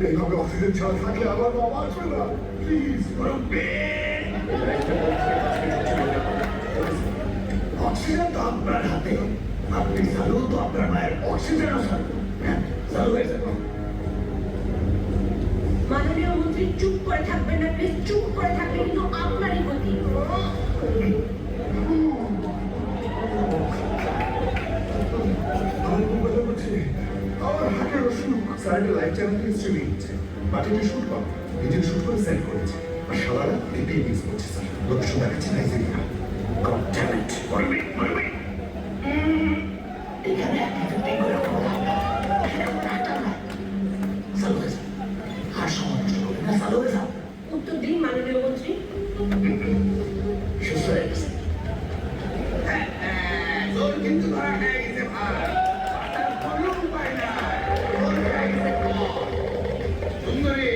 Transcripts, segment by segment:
এইভাবে অক্সিজেন ছাড়া থাকলে আমার বাবা আসবে না প্লিজ অক্সিজেন তো আপনার হাতে আপনি চালু তো আপনার মায়ের অক্সিজেনও চালু চালু হয়ে যাবে মাননীয় মন্ত্রী চুপ করে থাকবেন না প্লিজ চুপ করে থাকলে কিন্তু আপনারই ক্ষতি আমার হাতের অসুখ স্যারের লাইফ চ্যানেল হিস্ট্রি নিচ্ছে মাটিতে শুট পাবো নিজের শুট করে সেন্ড করেছে আর সারারা এটাই মিস করছে স্যার লোকেশন দেখাচ্ছে নাইজেরিয়া গড ড্যাম ইট মরবে মরবে এখানে একটা ফিফটিং করে চালু হয়ে যাও আর সময় নষ্ট করবে না চালু হয়ে যাও উত্তর দিন মাননীয় মন্ত্রী সুস্থ হয়ে গেছে তোর কিন্তু ধরা হয়ে গেছে ভাই কোনো উপায় নাই সুন্দরী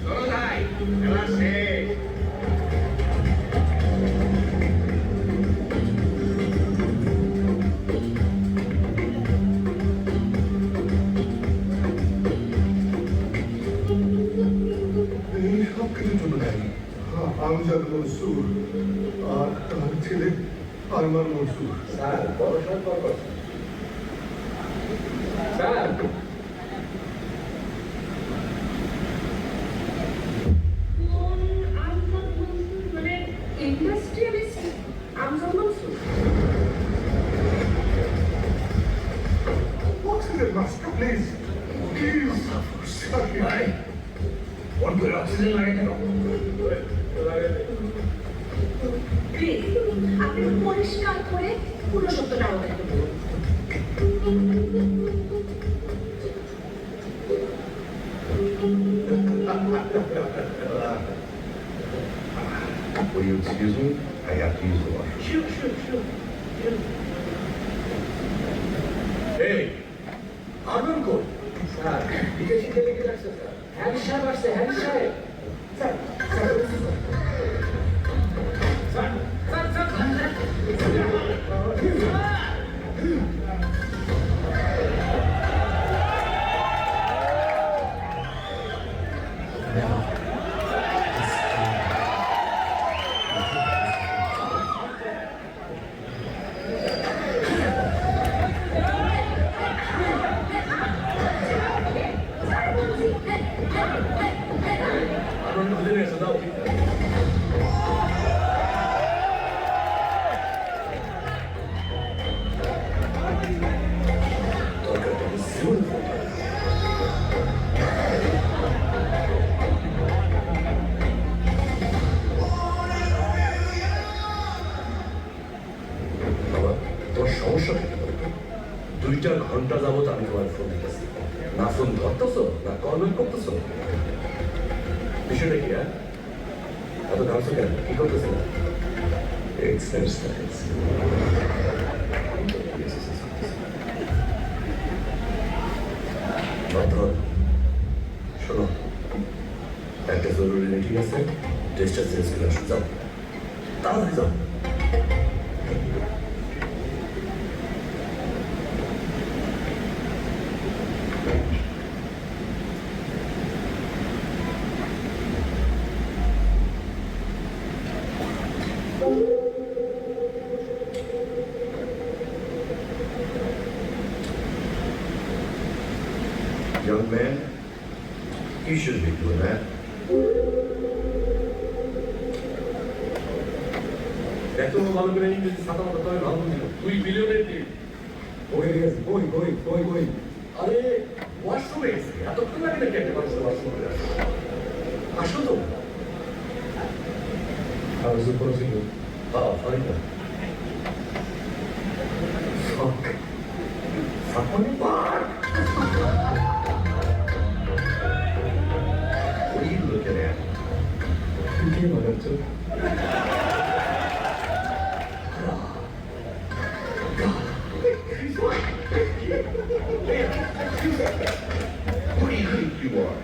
চলো যাই খেলা শেষ এই সব কিছুর জন্য দেয়নি আমজাদ মনসুর আর তার ছেলে আরমান মনসুর স্যার বড় সম্পর্ক স্যার মানে industrialist Amjad Mansur oxygen master please please ভাই ফোন করে অক্সিজেন লাগে কেন প্লিজ আপনি পরিষ্কার করে পুরো সত্যটা আমাকে বলুন Will you excuse me? I have to use the washroom. Sure. Hey, Arman কই? স্যার বিদেশি থেকে কি লাগছে স্যার হ্যারি সাহেব আসছে হ্যারি সাহেব স্যার সমস্যা থেকে দুইটা ঘন্টা যাবত আমি তোমার ফোন দিতেছি না ফোন ধরতেছো না কল ব্যাক করতেছো বিষয়টা কি এত ঘামছো কেন কি করতেছে না এক্সারসাইজ শোনো একটা জরুরি মিটিং আছে ড্রেসটা চেঞ্জ করে আসো যাও তাড়াতাড়ি যাও Young man, you shouldn't be doing that. এত ভালো করে ইংরেজি ছাতা মতো তবে ভালো দিল 2 বিলিয়নের ডিল বই আরে ওয়াশরুমে গেছে এতক্ষণ লাগে নাকি একটা মানুষের ওয়াশরুমে আসো তো I was supposing to. Fine না Fuck. What are you looking at? You came on that too. God. What do you think you are?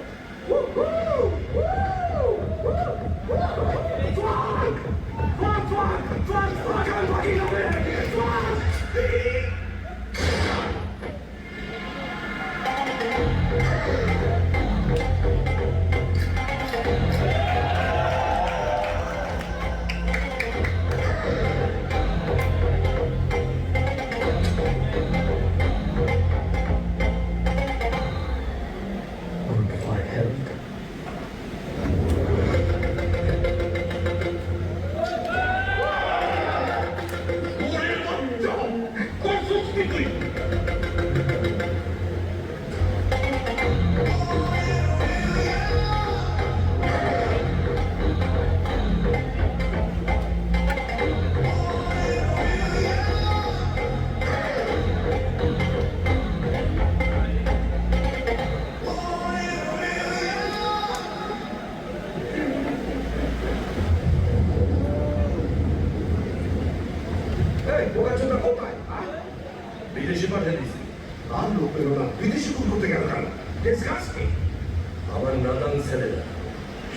Before I help. এই বোকাচোদা কোথায় বিদেশি পাঠিয়ে দিছি। আর লোক পেলো না, বিদেশি খুন করতে গেল কেন? ডিসকাস্টিং আমার নাদান ছেলেরা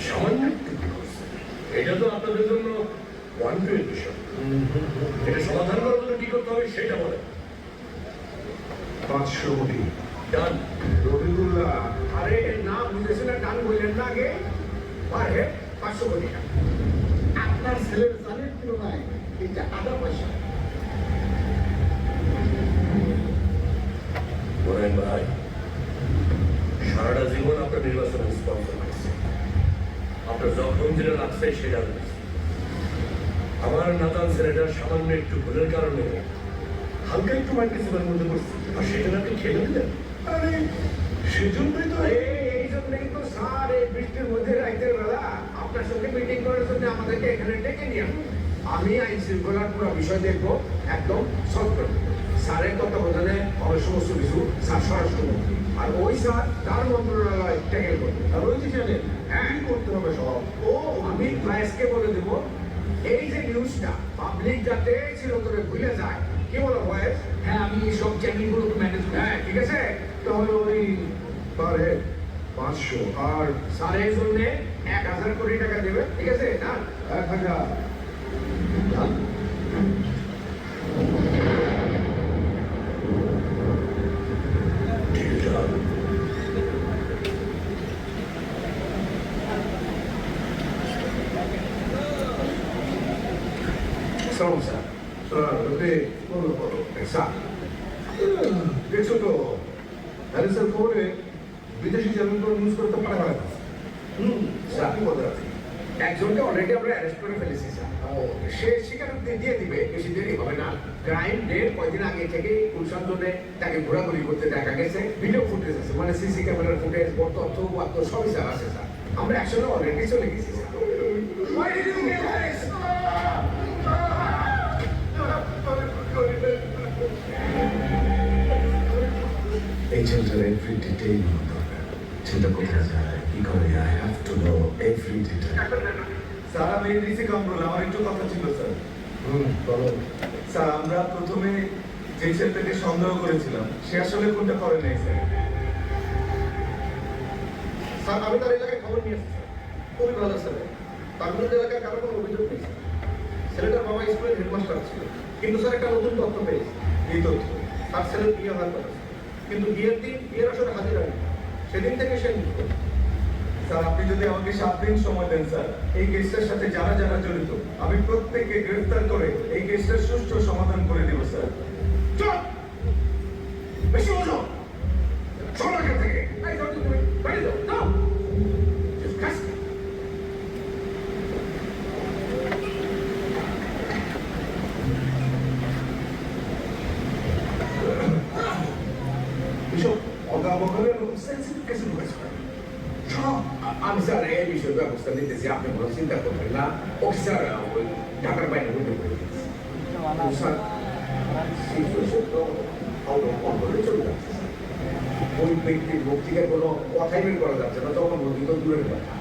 সামান্য একটু ভুল করছে। এটা তো আপনাদের জন্য ওয়ান টু বিষয়। এটা সমাধান করার জন্য কি করতে হবে সেটা বলে। 500 কোটি। ডান। রবিউল্লাহ, আরে না বুঝেছেন না ডান বললেন না আগে পার হেড 500 কোটি টাকা আপনার ছেলের জানের তুলনায় এটা আধা পয়সা বলেন ভাই, সারাটা জীবন আপনার নির্বাচনে স্পন্সর করেছে। আপনার যখন যেটা লাগছে সেটা রয়েছে। আমার নাতান ছেলেটার সামান্য একটু ভুলের কারণে হালকা একটু মাইক্রেসিমের মধ্যে পড়ছে, আর সেটা আপনি খেলে দিলেন। আরে সেজন্যই তো এই জন্যই তো স্যার এই বৃষ্টির মধ্যে রাতের বেলা আপনার সঙ্গে মিটিং করার জন্য আমাদেরকে এখানে ডেকে নিয়ে আসুন। আমি আইন শৃঙ্খলার পুরো বিষয় দেখবো, একদম সলভ করবো। স্যারের তত্ত্বাবধানে হবে সমস্ত কিছু, স্যার স্বরাষ্ট্রমন্ত্রী আর ওই স্যার তার মন্ত্রণালয় ট্যাকেল করবে। আর ওই যে জানেন হ্যাঁ কি করতে হবে সব? ও আমি ফ্লাইসকে বলে দেব এই যে নিউজটা পাবলিক যাতে চিরতরে ভুলে যায়। কি বলো ভয়েস? হ্যাঁ আমি সব চ্যানেলগুলোকে ম্যানেজ করি। হ্যাঁ ঠিক আছে, তাহলে ওই পার হেড 500 আর স্যারের জন্য 1000 কোটি টাকা দেবে, ঠিক আছে না? 1000। ডিলটা সালাম স্যার। ওকে বলো বলো। স্যার দেখছো তো হ্যারিসের খবরে বিদেশি জামিন করে নিউজ করতে পারে হয় না। স্যার কি বলে আছে? একজনকে অলরেডি আমরা অ্যারেস্ট করে ফেলেছি স্যার। সে স্বীকারোক্তি দিয়ে দিবে, বেশি দেরি হবে না। ক্রাইম ডেট কয়েকদিন আগে থেকে গুলশান জোনে তাকে ঘোরাঘুরি করতে দেখা গেছে। ভিডিও ফুটেজ আছে, মানে সিসি ক্যামেরার ফুটেজ, তথ্য উপাত্ত সবই স্যার আছে স্যার। আমরা অ্যাকশনে অলরেডি চলে গেছি sir. Why did you get arrested? এই ছেলেটার এভরি ডিটেইল দরকার। ছেলেটা কোথায় যায়, কি করে, I have to know every detail. Sir আমি রিসি কামরুল, আমার একটু কথা ছিল স্যার। বলো। স্যার আমরা প্রথমে যে ছেলেটাকে সন্দেহ করেছিলাম সে আসলে কোনটা করে নাই স্যার। স্যার আমি তার এলাকায় খবর নিয়ে এসেছি স্যার। খুবই ভালো ছেলে, তার বিরুদ্ধে এলাকায় কারো কোনো অভিযোগ নেই স্যার। ছেলেটার বাবা স্কুলের হেডমাস্টার ছিল, কিন্তু স্যার একটা নতুন তথ্য পেয়েছি। এই তথ্য তার ছেলের বিয়ে হওয়ার কথা ছিল, কিন্তু বিয়ের দিন বিয়ের আসলে হাজির হয়নি। সেদিন থেকে সে নিখোঁজ। স্যার আপনি যদি আমাকে 7 দিন সময় দেন স্যার, এই কেসটার সাথে যারা যারা জড়িত আমি প্রত্যেককে গ্রেফতার করে এই কেসটার সুষ্ঠু সমাধান করে দেব স্যার। চল বেশি বলো, চল এখান থেকে। এই যাও তুমি, বাড়ি যাও, যাও। Disgusting. এসব অগাবগাবে এরকম সেন্সিটিভ কেসে ঢুকেছে কেন? সব আমি স্যার এই বিষয়ে ব্যবস্থা নিতেছি, আপনি কোনো চিন্তা করবেন না। ও স্যার ওই ঢাকার বাইরে উঠে পড়ে গেছে। স্যার situation তো out of control চলে যাচ্ছে স্যার। ওই ব্যক্তির মুখ থেকে কোনো কথাই বের করা যাচ্ছে না, তখন বলছি তো দূরের কথা।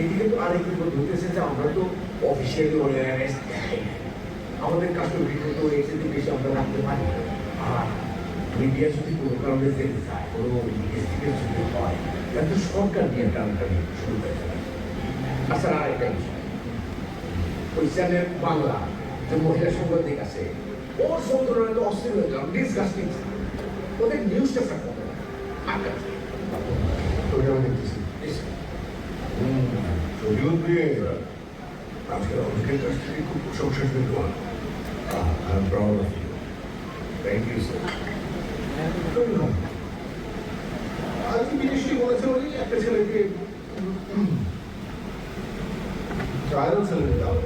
এদিকে তো আরেক বিপদ হতেছে যে আমরা তো অফিসিয়ালি ওর অ্যারেস্ট দেখাই না। আমাদের কাছে ভিডিও তো এসে বেশি আমরা রাখতে পারি না। আর মিডিয়া যদি কোনো কারণে যেতে চায়, কোনো ইনভেস্টিগেশন যদি হয়, তাহলে তো সরকার নিয়ে টানাটানি শুরু হয়ে যাবে। আচ্ছা, আর একটা বিষয়, ওই চ্যানেল বাংলা যে মহিলা সাংবাদিক আছে, ওর সৌন্দর্য তো অস্থির হয়ে গেলাম, ডিসগাস্টিং। ওদের নিউজটা স্যার কত ওটা আমি দেখতেছি যদিও দিয়ে আজকে অনেকের কাছ থেকে খুব প্রশংসা শুনতে পারলাম। I'm proud of you. Thank you, sir. আজকে বিদেশি বলেছে বলি একটা ছেলেকে ট্রায়াল সেলে দাও।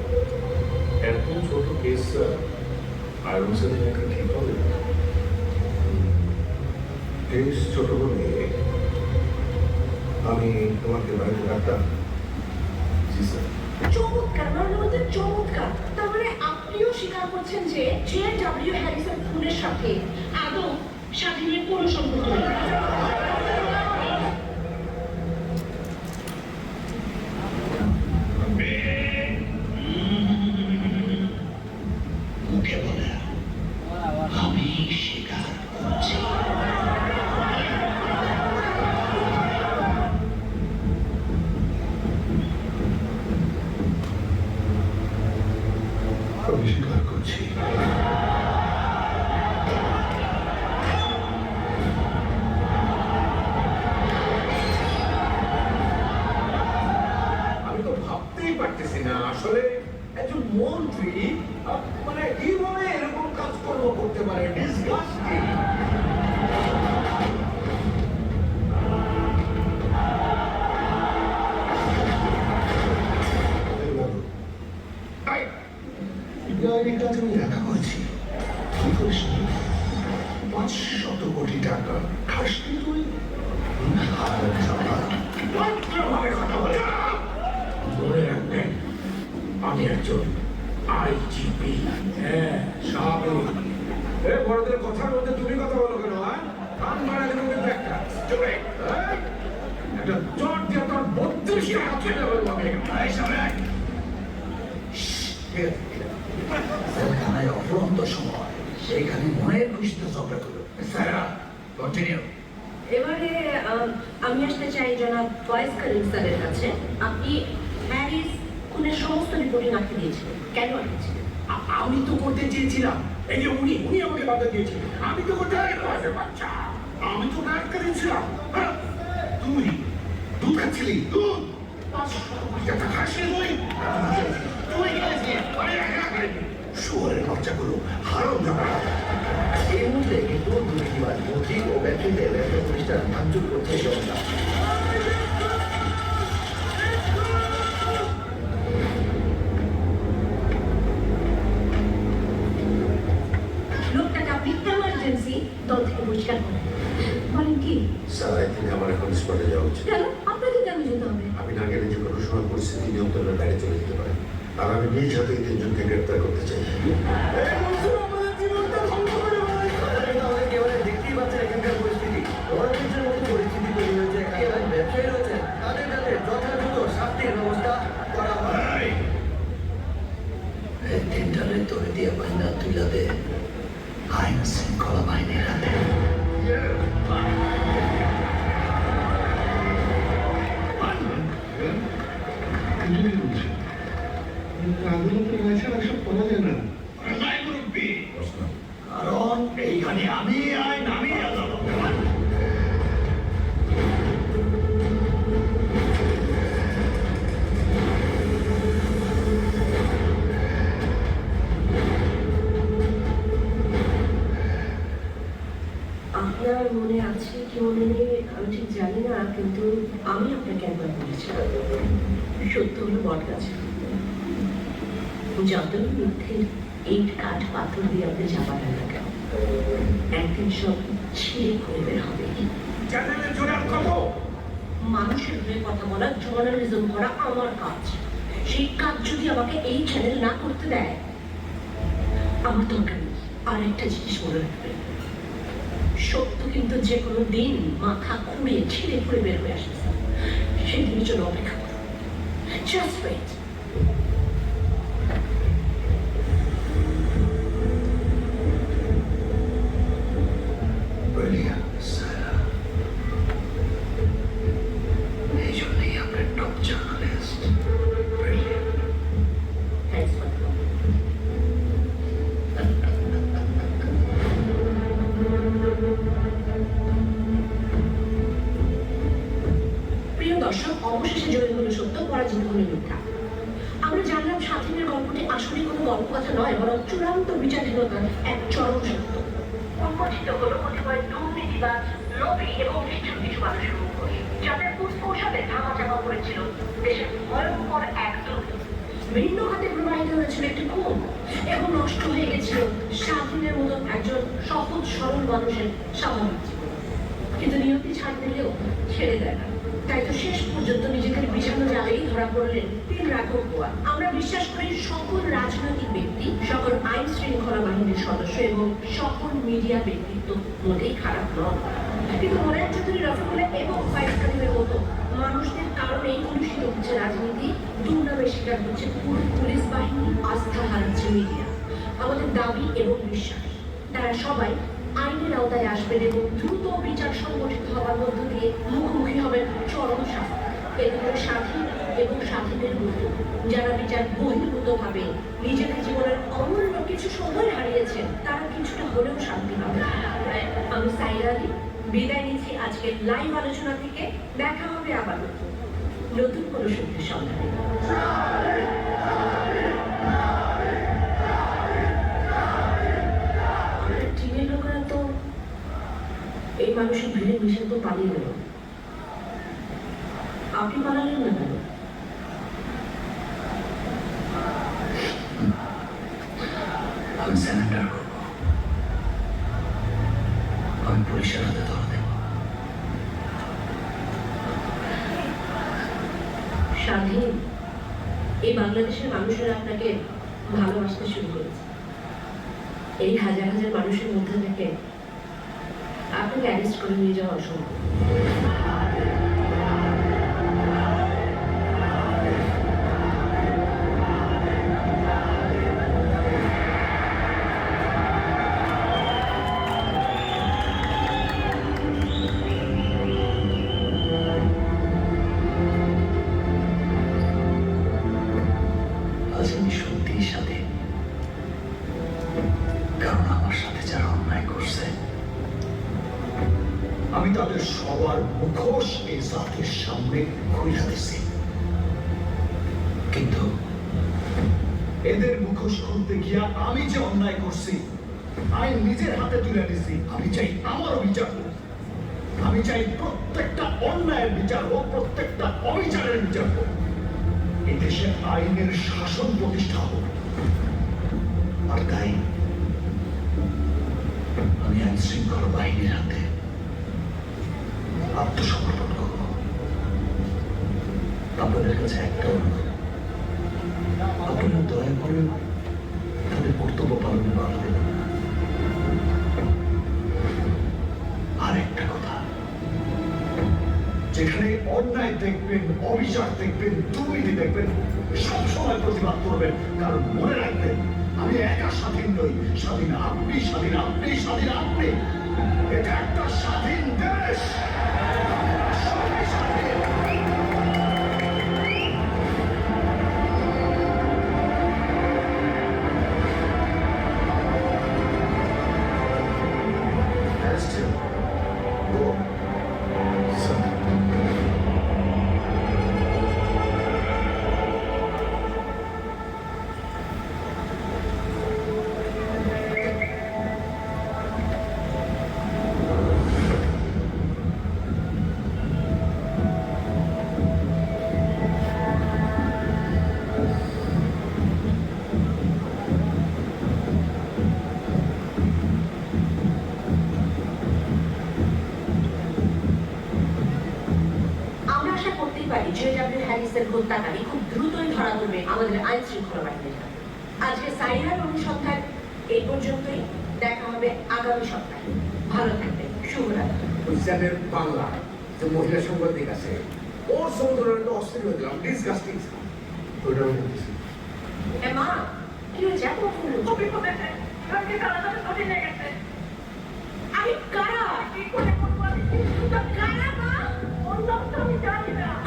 এত ছোট কেস আয়রন সেলে একটা ঠিক হবে। কেস ছোট বলে আমি তোমাকে বাড়িতে রাখতাম। জি স্যার। চমৎকার, আমার মধ্যে চমৎকার। তার মানে আপনিও স্বীকার করছেন যে JW হ্যারিসন খুনের সাথে আদৌ স্বাধীনের কোনো সম্পর্ক নেই। মুখে বলে আমি স্বীকার করছি। আমি স্বীকার করছি। আমি তো ভাবতেই পারতেছি না আসলে একজন মন্ত্রী মানে কিভাবে এরকম কাজকর্ম করতে পারে। ডিসগাস্টিং। এই কাজ আমি একা করেছি। কি করিস 500 কোটি টাকা খাসনি তুই? ভদ্রভাবে কথা বলে। মনে রাখবেন, আমি একজন আইজিপি। হ্যাঁ, সাবেক। বড়দের কথার মধ্যে তুমি কথা বলো কেন? কান মারা দেবো কিন্তু একটা। একটা চট দিয়ে তোর 32টা হাত ফেলে বলবো আমি। জেলখানায় অফুরন্ত সময়, সেইখানে মনের খুশিতে ঝগড়া করলো। Sarah continue. এবারে আমি আসতে চাই জনাব ভয়েস কলিং স্যারের কাছে। আপনি হ্যারিস খুনের সমস্ত রিপোর্টিং আটকে দিয়েছিলেন, কেন আটকেছিলেন? আমি তো করতে চেয়েছিলাম। এই যে উনি আমাকে বাধা দিয়েছিলেন। আমি তো করতে বাচ্চা, আমি তো আটকে দিয়েছিলাম। তুই দুধ খাচ্ছিলি? দুধ 500 কোটি টাকা খাসনি তুই? তুই খেয়েছিস? শুয়ারের বাচ্চাগুলো হারাম যাবে। এই মুহূর্তে কিন্তু দুর্নীতিবাদ মন্ত্রী ও ব্যক্তিতে ব্যবসা প্রতিষ্ঠান ভাঙচুর করছে জনতা। লোকটাকে আপনি এমার্জেন্সি দল থেকে বহিষ্কার করেন। বলেন কি? স্যার, আই থিঙ্ক আমার এখন স্পটে যাওয়া উচিত। কেন আপনাকে কেন যেতে হবে? আমি না গেলে যে কোনো সময় পরিস্থিতি নিয়ন্ত্রণের বাইরে চলে যেতে পারে, আর আমি নিজ হাতে এই 3 জনকে গ্রেপ্তার করতে চাই। দেখতেই পাচ্ছেন এখানকার পরিস্থিতি। ওয়ার্ল্ডের মতো পরিস্থিতি তৈরি হয়েছে। এখানে ব্যবসায়ী রয়েছেন, তাদের কাছে যথাযথ শাস্তির ব্যবস্থা করা হয়। এই তিনটারে তরে দিয়ে বাহিনা তুলে দে আইন শৃঙ্খলা বাহিনীর হাতে। আদালতের লাইসেন্স এসব করা যায় না। কারণ এইখানে আমি আইন, আমি আদালত। আপনার মনে আছে কি মনে নেই আমি ঠিক জানি না, কিন্তু আমি আপনাকে একবার বলেছিলাম সত্য হলো বট গাছ। যতই মিথ্যের ইট কাঠ পাথর দিয়ে আপনি চাপাবেন না কেন, একদিন সব ছিঁড়ে খুঁড়ে বের হবে। চ্যানেলের জোরে কত মানুষের হয়ে কথা বলা, জার্নালিজম করা আমার কাজ। সেই কাজ যদি আমাকে এই চ্যানেল না করতে দেয়, আমার দরকার নেই। আর একটা জিনিস মনে রাখবেন, সত্য কিন্তু যে কোনো দিন মাথা খুঁড়ে ছিঁড়ে খুঁড়ে বের হয়ে আসে। সেই দিনের জন্য অপেক্ষা করুন। Just wait. Brilliant, Sarah. এই জন্যই আপনার top journalist. Brilliant. Thanks for প্রিয় দর্শক, অবশেষে জয় হলো সত্য, পরাজিত হলো মিথ্যা। আমরা জানলাম স্বাধীনের গল্পটি আসলে কোনো গল্প কথা নয়, বরং চূড়ান্ত বিচারহীনতার এক চরম সত্য। উন্মোচিত হলো কতিপয় দুর্নীতিবাজ, লোভী এবং নিষ্ঠুর কিছু মানুষের মুখোশ, যাদের কুকৌশলে ধামাচাপা পড়েছিল দেশের ভয়ঙ্কর এক দুর্নীতি। ভিন্ন হাতে প্রবাহিত হয়েছিল একটি খুন এবং নষ্ট হয়ে গেছিল স্বাধীনের মতন একজন সহজ সরল মানুষের স্বাভাবিক জীবন। কিন্তু নিয়তি ছাড় দিলেও ছেড়ে দেয় না, তাই তো শেষ পর্যন্ত নিজেদের বিছানো জালেই ধরা পড়লেন 3 রাঘব বোয়া। আমরা বিশ্বাস করি সকল রাজনৈতিক ব্যক্তি, সকল আইন শৃঙ্খলা বাহিনীর সদস্য এবং সকল মিডিয়া ব্যক্তিত্ব মোটেই খারাপ নন, কিন্তু মনের চৌধুরী, রফিকুল্লাহ এবং ফাইজ কারিমের মতো মানুষদের কারণেই কলুষিত হচ্ছে রাজনীতি, দুর্নামের শিকার হচ্ছে পুরো পুলিশ বাহিনী, আস্থা হারাচ্ছে মিডিয়া। আমাদের দাবি এবং বিশ্বাস তারা সবাই আইনের আওতায় আসবেন এবং দ্রুত বিচার সংগঠিত হওয়ার মধ্য দিয়ে মুখোমুখি হবেন চরম শাস্তি। এতে করে স্বাধীন এবং স্বাধীনের মতো যারা বিচার বহির্ভূতভাবে নিজেদের জীবনের অমূল্য কিছু সময় হারিয়েছেন, তারা কিছুটা হলেও শান্তি পাবে। আমি সাইরা আলী বিদায় নিচ্ছি আজকের লাইভ আলোচনা থেকে। দেখা হবে আবার নতুন কোনো সত্যের সন্ধানে। টিমের লোকেরা তো এই মানুষের ভিড়ে মিশে তো পালিয়ে গেল, আপনি পালালেন না কেন? আমি স্যারেন্ডার করব, আমি পুলিশের হাতে ধরা দেব। স্বাধীন এই বাংলাদেশের মানুষেরা আপনাকে ভালোবাসতে শুরু করেছে। এই হাজার হাজার মানুষের মধ্যে থেকে আপনাকে অ্যারেস্ট করে নিয়ে যাওয়া অসম্ভব। আজ আমি সত্যিই স্বাধীন, কারণ আমার সাথে যারা অন্যায় করছে আমি তাদের সবার মুখোশ এই জাতির সামনে খুলে দিছি। কিন্তু এদের মুখোশ খুলতে গিয়া আমি যে অন্যায় করছি আইন নিজের হাতে তুলে নিছি। আমি চাই আমারও বিচার হোক, আমি চাই প্রত্যেকটা অন্যায়ের বিচার হোক, প্রত্যেকটা অবিচারের বিচার হোক, এই দেশে আইনের শাসন প্রতিষ্ঠা হোক। আর তাই আমি আইন শৃঙ্খলা বাহিনীর হাতে আত্মসমর্পণ করব। আপনাদের কাছে একটা অনুরোধ, আপনারা দয়া করে তাদের কর্তব্য পালনে বাধা দেবেন না। আর একটা কথা, যেখানে অন্যায় দেখবেন, অবিচার দেখবেন, দুর্নীতি দেখবেন, সবসময় প্রতিবাদ করবেন, কারণ মনে রাখবেন আমি একা স্বাধীন নই, স্বাধীন আপনি, স্বাধীন আপনি, স্বাধীন আপনি। এটা একটা স্বাধীন দেশ, আমরা সবাই স্বাধীন। হত্যাকারী খুব দ্রুতই ধরা পড়বে আমাদের আইন শৃঙ্খলা বাহিনীর হাতে। আজকে সাইরার অনুসন্ধান এই পর্যন্তই, দেখা হবে আগামী সপ্তাহে। ভালো থাকবেন, শুভরাত্রি। গুজরাটের বাংলা যে মহিলা সাংবাদিক আছে ওর সমুদ্রের তো অস্থির হয়ে গেলাম, ডিসগাস্টিং। ওইটাও বলতেছি মা কি হয়েছে? এত ফুল আমি কারা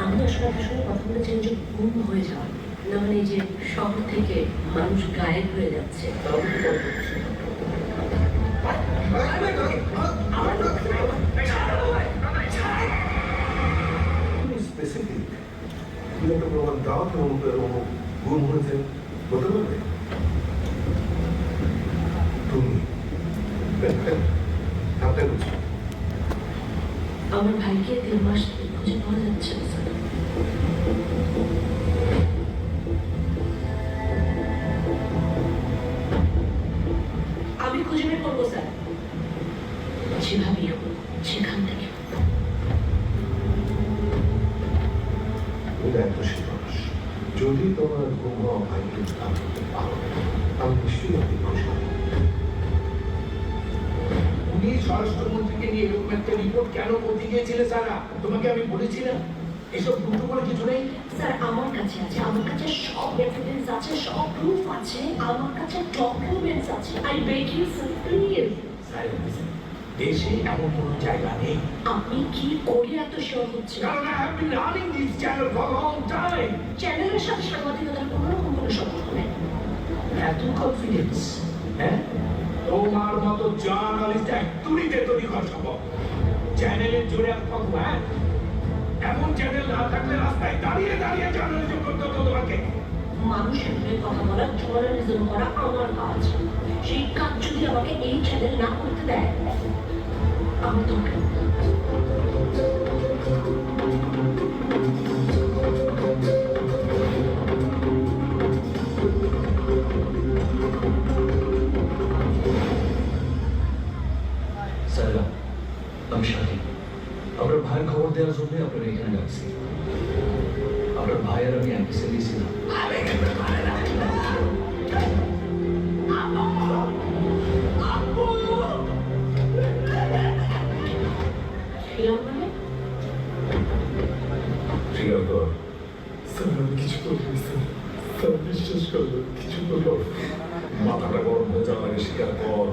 আমি আসলে আপনার সঙ্গে কথা বলেছেন যে গুম হয়ে যাওয়া, না মানে এই যে শহর থেকে মানুষ গায়েব হয়ে যাচ্ছে। স্পেসিফিক তুমি একটা প্রমাণ দাও কেমন গুম হয়েছে বলতে পারবে তুমি আপনার বুঝি আমার ভাইকে 3 মাস ধরে খুঁজে পাওয়া যাচ্ছে না স্যার। আমি খুঁজে বের করবো স্যার, যেভাবেই হোক সেখান থেকে। দায়িত্বশীল মানুষ যদি তোমার গুম হওয়া ভাইকে উদ্ধার করতে পারো আমি নিশ্চয়ই আপনি খুশি হব। উনি স্বরাষ্ট্রমন্ত্রীকে নিয়ে এরকম একটা রিপোর্ট কেন করতে গিয়েছিলে সারা? তোমাকে আমি বলেছিলাম এসব দুটো করে কিছু নেই। স্যার আমার কাছে আছে, আমার কাছে সব এভিডেন্স আছে, সব প্রুফ আছে, আমার কাছে ডকুমেন্টস আছে। I beg you sir please. দেশে এমন কোনো জায়গা নেই। আপনি কি করে এত শিওর হচ্ছেন? কারণ I have been running this channel for a long time. চ্যানেলের সাথে সাংবাদিকতার কোনো রকম কোনো সম্পর্ক নেই। এত কনফিডেন্স, হ্যাঁ? তোমার মতো জার্নালিস্ট এক তুড়িতে তৈরি করা সম্ভব। চ্যানেলের জোরে আর কত, হ্যাঁ? এমন চ্যানেল না থাকলে রাস্তায় দাঁড়িয়ে দাঁড়িয়ে জার্নালিজম করতে হতো তোমাকে। মানুষের হয়ে কথা বলা, জার্নালিজম করা আমার কাজ। সেই কাজ যদি আমাকে এই চ্যানেল না করতে দেয়, আমার দরকার নেই। স্যার, আমি স্বাধীন। আপনার ভাইয়ের খবর দেওয়ার জন্য আপনার এখানে ডাকছি। আপনার ভাই আর আমি একই সেলে ছিলাম। ছিলাম মানে? স্বীকার কর স্যার আমি কিছু করিনি স্যার স্যার বিশ্বাস করবেন কিছু করলো মাথাটা গরম হয়ে যাওয়ার আগে স্বীকার কর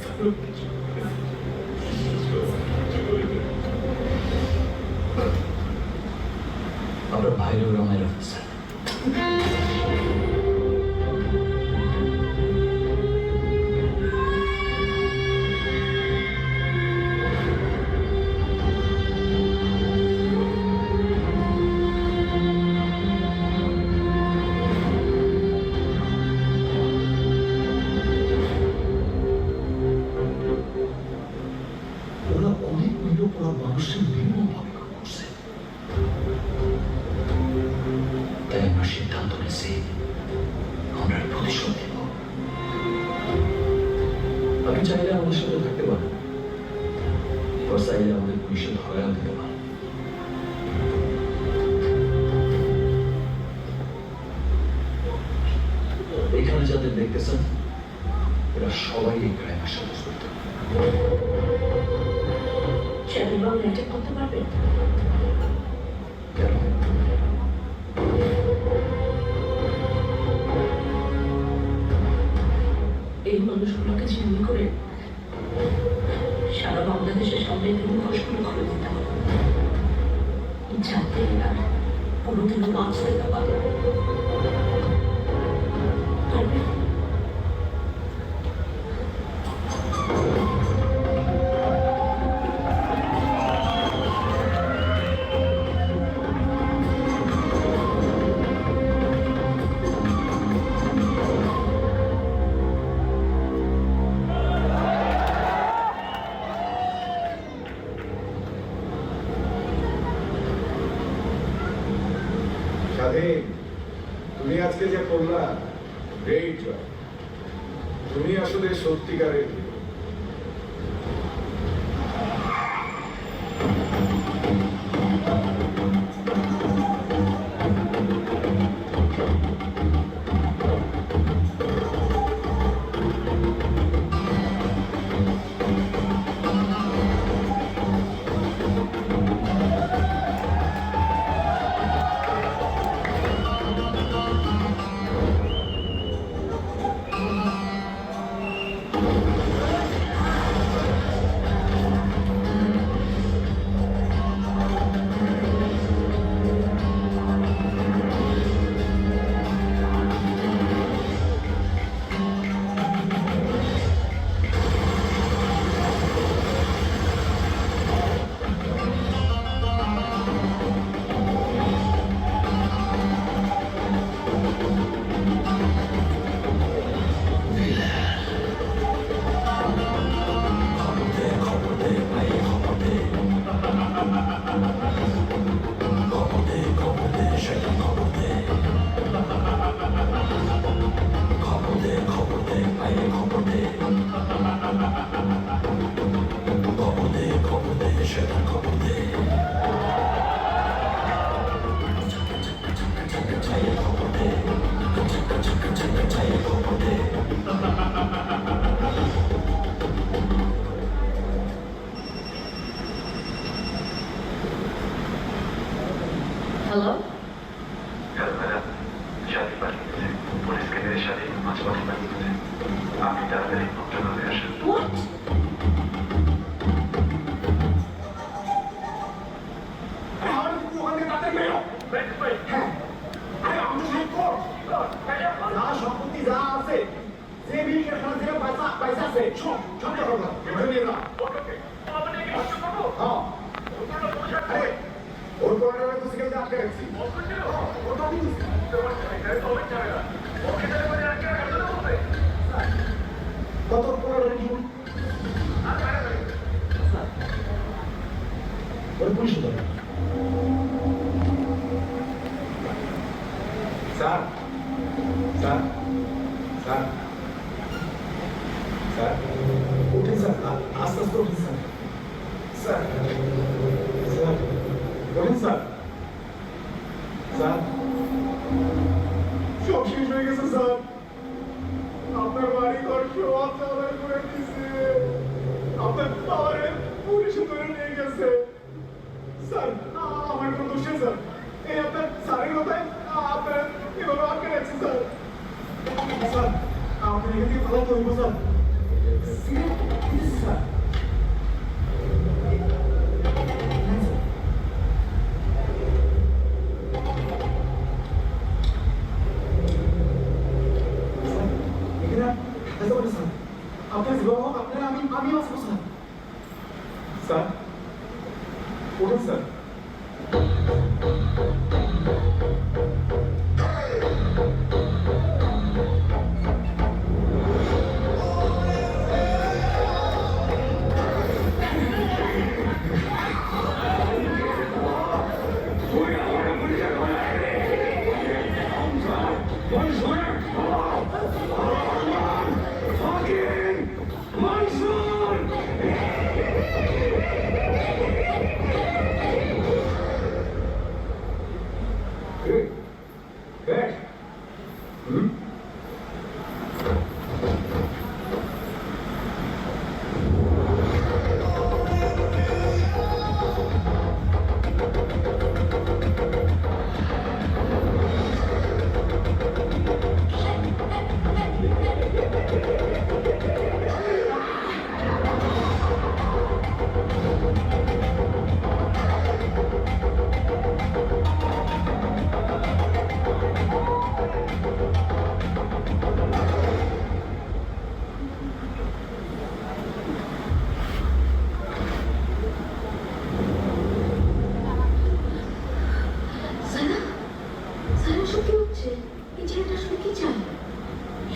স্যার আমি কিছু করিনি। কিছু করিনি। আপনার ভাইয়ের ওরা মায়ের স্যার। ওরা অনেক নিরপরাধ মানুষের নির্মমভাবে খুন করছে। তাই আমরা সিদ্ধান্ত নিয়েছি আমরা প্রতিশোধ নেব। আপনি চাইলে আমাদের সাথে থাকতে পারেন, বা চাইলে আমাদের পুলিশে ধরায় দিতে পারেন। এখানে যাদের দেখতেছেন এরা সবাই এই ক্রাইমের সাথে জড়িত। চ্যানেল বাংলা অ্যাটাক করতে পারবেন? কেন? এই মানুষগুলোকে জিম্মি করে সারা বাংলাদেশের সামনে মুখোশগুলো খুলে দিতে হবে, যাতে আর কোনোদিনও বাঁচতে না পারে। পারবেন? স্বাধীন, তুমি আজকে যা করলা গ্রেট। তুমি আসলে সত্যিকারের hero। হ্যালো হ্যালো ম্যাডাম, সাথী পাঠিয়েছে, পুলিশ কেন্দ্রের সাথে মাঝপথে পাঠিয়েছে। আপনি তাড়াতাড়ি ভদ্রভাবে আসেন। হোয়াট হ্যাঁ আরে আমি তো সাহেব কর যা সম্পত্তি যা আছে যে বিল এখানে যে পয়সা পয়সা আছে সব সব টাকা এটা নিয়ে না হ্যাঁ আরে ওর কোয়ার্টারে তো সিগারেট আটকে রাখছি ওটা দিন কত কোয়ার্টারে কি ওর পুলিশ ধরে স্যার স্যার স্যার স্যার উঠেন স্যার আস্তে আস্তে উঠেন স্যার স্যার স্যার বলেন স্যার স্যার সব শেষ হয়ে গেছে স্যার আপনার বাড়ি ঘর সব চালার করে দিছে আপনার পাওয়ারে পুলিশ ধরে নিয়ে গেছে স্যার আমার কোনো দোষ নেই স্যার এই আপনার স্যারের কথায় আপনার এভাবে আটকে রাখছি স্যার স্যার আপনি এখান থেকে পালাতে হইব স্যার স্যার আপনার জীবন আপনার আমি আসবো স্যার স্যার ওঠেন স্যার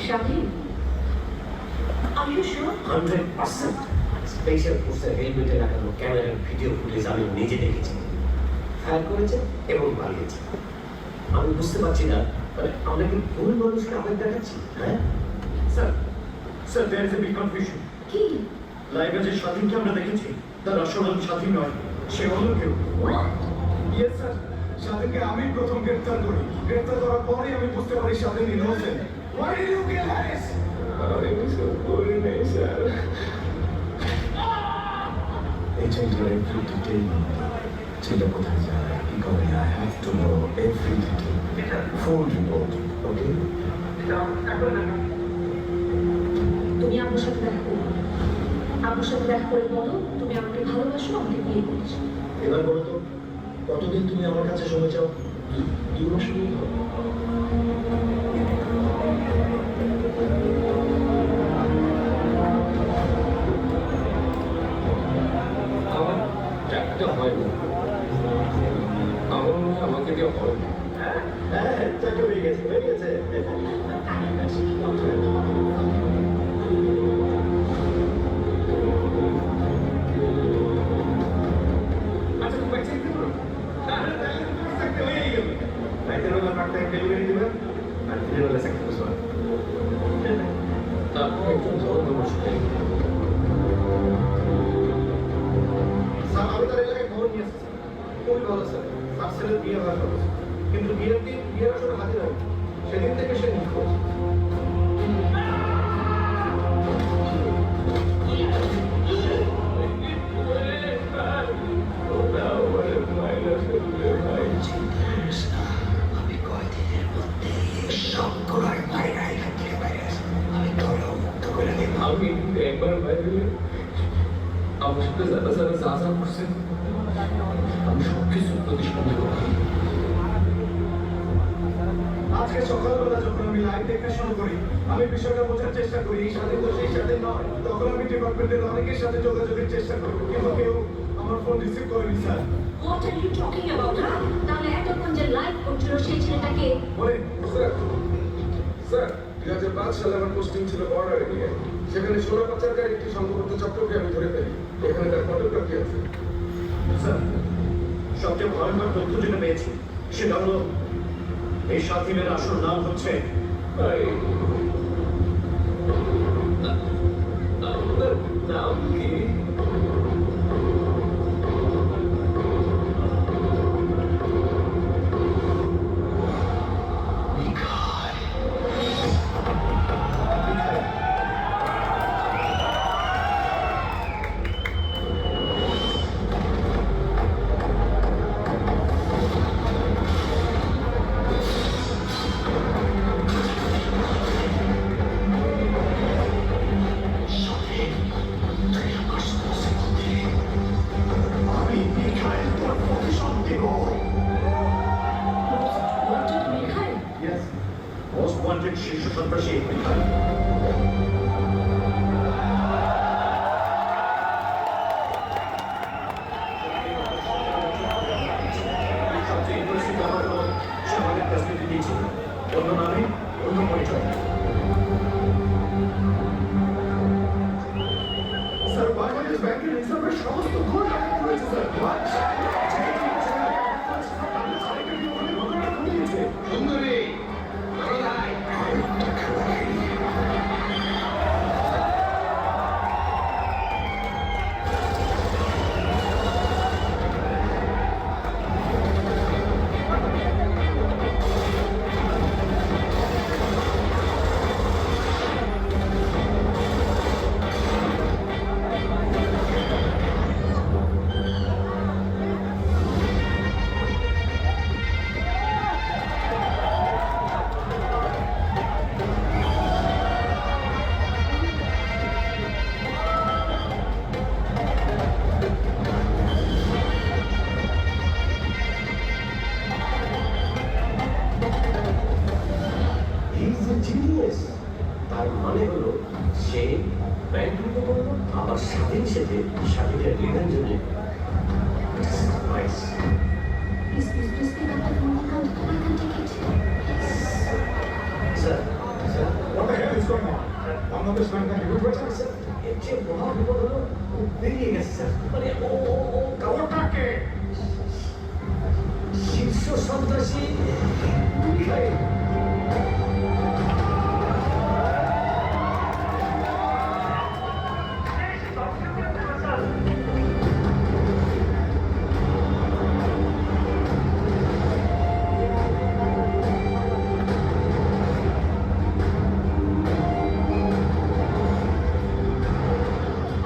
স্বাধীন Are you sure? 100% স্পেশাল ফোর্সের হেলমেটে লাগানো ক্যামেরার ভিডিও ফুটেজ আমি নিজে দেখেছি। ফায়ার করেছে এবং পালিয়েছে। আমি বুঝতে পারছি না, মানে আমরা কি ভুল মানুষকে আবেগ দেখাচ্ছি? হ্যাঁ sir sir there is a big confusion কি লাইভে যে স্বাধীনকে আমরা দেখেছি তার আসল নাম স্বাধীন নয়, সে অন্য কেউ। ইয়েস স্যার, স্বাধীনকে আমি প্রথম গ্রেফতার করি। গ্রেফতার করার পরেই আমি বুঝতে পারি স্বাধীন innocent. Why did you kill Harris? আমি কিছু করি নাই স্যার। এই চাইটার এভরি ডিটেইল ছেলে কোথায় যায় কি করে I have to know every detail full report ওকে তুমি আমার সাথে দেখা করো আমার সাথে দেখা করে বলো তুমি আমাকে ভালোবাসো আমাকে বিয়ে করেছো এবার বলো তো কতদিন তুমি আমার কাছে সময় চাও 2 মাস আমার একটা হয়নি, আমার মনে হয় আমাকে দিয়ে হয়নি। হ্যাঁ চাকরি হয়ে গেছে আচ্ছা তুমি ব্যাগ চেক করো। তাহলে চাকরি হয়েই গেল। রাইতের বেলা পাকতে ডেলিভারি দিবে আর দিনের বেলা চাকরি করছো। তারপর একজন ধরো নমস্কার। স্যার আমি তার এলাকায় খবর নিয়ে এসেছি, খুবই ভালো স্যার। তার ছেলের বিয়ে হওয়ার কথা, কিন্তু বিয়ের দিন বিয়ের আসলে হাজির হয়, সেদিন থেকে সে নিখোঁজ। বাইরে আমার সাথে যারা যারা যা যা করছে আমি সব কিছুর প্রতি সন্দেহ করি। আজকে সকালবেলা যখন আমি লাইভ দেখা শুরু করি, আমি বিষয়টা বোঝার চেষ্টা করি এই স্বাধীন তো সেই স্বাধীন নয়। তখন আমি ডিপার্টমেন্টের অনেকের সাথে যোগাযোগের চেষ্টা করি, কিন্তু কেউ আমার ফোন রিসিভ করেনি sir. What are you talking about, huh? তাহলে এতক্ষণ যে লাইভ করছিল সেই ছেলেটাকে বলে স্যার স্যার 2005 সালে আমার পোস্টিং ছিল বর্ডার এরিয়ায়। সেখানে সোনা পাচারকারী একটি সংঘবদ্ধ চক্রকে আমি ধরে ফেলি। এখানে তার ফটোগ্রাফি আছে। স্যার, সবচেয়ে ভয়ঙ্কর তথ্য যেটা পেয়েছি সেটা হলো এই স্বাধীনের আসল নাম হচ্ছে আপনার নাম কি? আমি মিখাইল তোর প্রতিশোধ দেব। Wanted Mikhail? Yes, most wanted শীর্ষ সন্ত্রাসী মিখাইল। সবচেয়ে ইন্টারেস্টিং ব্যাপার হলো সে আমাদের ফ্যাসিলিটি দিয়েছিল, অন্য নামে অন্য পরিচয়। স্যার, বাংলাদেশ ব্যাংকের রিজার্ভের সমস্ত ঘর ডাকাতি হয়েছে স্যার। সুন্দরী লড়াই He's a genius. তার মানে হলো সে ব্যাংক লুটে করলো আবার স্বাধীন সেজে স্বাধীনের রিভেঞ্জনে। Nice. Please pick up the phone. I can't take it. Sir sir What the hell is going on? Bangladesh bank নাকি লুট হয়েছে স্যার? এর চেয়ে মহা বিপদ হলো ও বেরিয়ে গেছে স্যার। মানে ও ওটাকে শীর্ষ সন্ত্রাসী মিখাইল।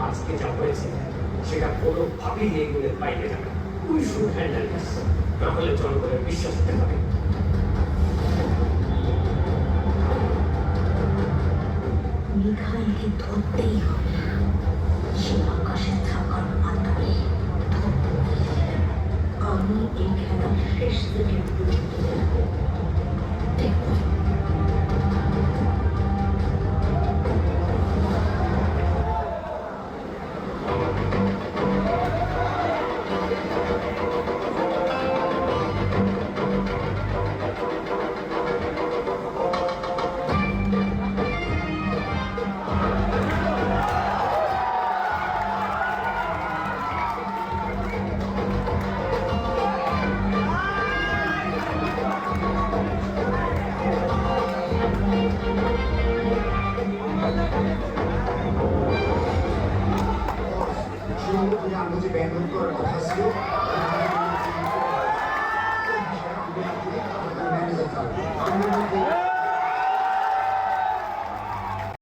আজকে যা হয়েছে সেটা কোনোভাবেই এগুলোর বাইরে যাবে। উই শুড হ্যান্ডেল দিস, না হলে জনগণের বিশ্বাস হতে হবে। মিখাইলকে ধরতেই হবে। সে আকাশে থাকার আধারে আমি এই খেলা শেষ থেকে পর্যন্ত দেখব। শুরু আমি যে ব্যাংক করার কথা ছিল